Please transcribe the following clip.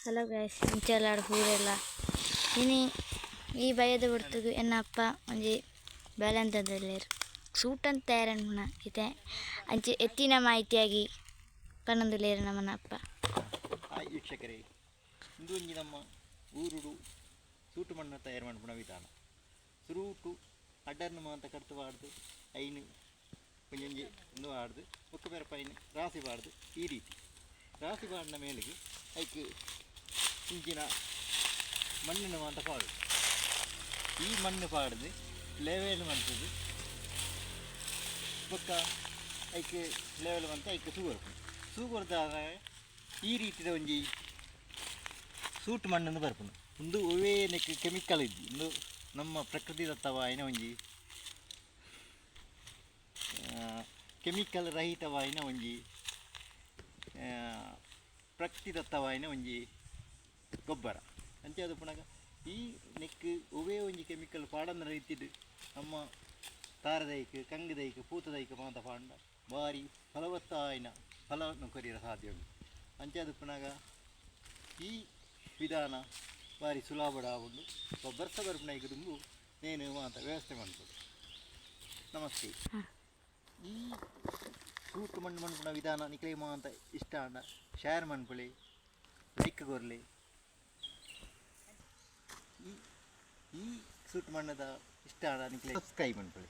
Hello guys ಇಂಚಲಾಡು ಹೂರೆಲ್ಲ ಇನಿ ಈ ಬಯದ ಬಿಡ್ತದು ಎನ್ನ ಅಪ್ಪ ಒಂಜಿ ಬೆಲೆ ಅಂತಂದ್ರಲ್ಲೇರು ಸೂಟ್ ಅಂತ ತಯಾರಣ್ಣ ಇದೆ ಅಂಚೆ ಎತ್ತಿನ ಮಾಹಿತಿಯಾಗಿ ಕಣ್ಣೊಂದುಲೇರು ನಮ್ಮನ ಅಪ್ಪ ವೀಕ್ಷಕರೇ ಇಂದು ಒಂಜಿ ನಮ್ಮ ಊರುಡು ಸೂಟು ಮಣ್ಣು ತಯಾರು ಮಾಡ್ಬಿಡ ವಿಧಾನ ಸುರೂಟು ಅಡ್ಡರ್ನು ಮಾತ ಕಡ್ತು ಬಾಡ್ದು ಐನು ಒಂಜೊಂಜಿ ಒಂದು ಆಡ್ದು ಒಕ್ಕ ಬೇರೆ ಪೈನು ರಾಸಿ ಬಾಡ್ದು ಈ ರೀತಿ ರಾಸಿ ಬಾಡಿನ ಮೇಲೆಗೆ ಐಕೆ ಇಂಚಿನ ಮಣ್ಣಿನ ಮಾತ ಪಾಡು ಈ ಮಣ್ಣು ಪಾಡ್ದು ಲೆವೆಲ್ ಮಾಡ್ತದೆ ಬೊಕ್ಕ ಐಕೆ ಲೆವೆಲ್ ಅಂತ ಐಕೆ ಸೂಗೊರ್ದಾಗ ಈ ರೀತಿಯ ಒಂಜಿ ಸೂಟ್ ಮಣ್ಣನ್ನು ಬರ್ಪುಂಡು ಒಂದು ಒವೇ ನೆಕ್ ಕೆಮಿಕಲ್ ಇದ್ದಿ ಒಂದು ನಮ್ಮ ಪ್ರಕೃತಿ ದತ್ತವಾಯಿನ ಒಂಜಿ ಕೆಮಿಕಲ್ ರಹಿತವಾಯಿನ ಒಂಜಿ ಪ್ರಕೃತಿ ದತ್ತವಾಯಿನ ಒಂಜಿ ಗೊಬ್ಬರ ಅಂಚೆ ಅದು ಪುನಃ ಈ ನೆಕ್ ಒವೇ ಒಂಜಿ ಕೆಮಿಕಲ್ ಪಾಡನ ರೀತಿಡು ನಮ್ಮ ತಾರದೈಕ ಕಂಗದೈಕ ಪೂತದೈಕ ಮಾತ ಪಾಂಡ ಭಾರಿ ಫಲವತ್ತಾಯಿನ ಫಲವನ್ನು ಕೊರಿಯರ ಸಾಧ್ಯ ಉಂಟು ಅಂಚೆ ಅದು ಪುನಃ ಈ ವಿಧಾನ ಭಾರಿ ಸುಲಭಡ ಉಂಡು ಬರ್ಸ ಬರ್ಪುನಾಯ್ಕ ತುಂಬು ನೇನು ಮಾತ ವ್ಯವಸ್ಥೆ ಮಾಡ್ಬೋದು. ನಮಸ್ತೆ. ಈ ಸೂಟ್ ಮಣ್ಣು ಮಣ್ಪುನ ವಿಧಾನ ನಿಕ್ಲೆ ಮಾತ ಇಷ್ಟ ಅಂಡ ಶೇರ್ ಮನ್ಪುಳೆ ಲೈಕ್ ಗೊರ್ಲೆ ಈ ಸೂಟ್ ಮಣ್ಣದ ಇಷ್ಟ ಅಂಡ ನಿಕ್ಲೆ ಸಬ್ಸ್ಕ್ರೈಬ್ ಮನ್ಪುಳೆ.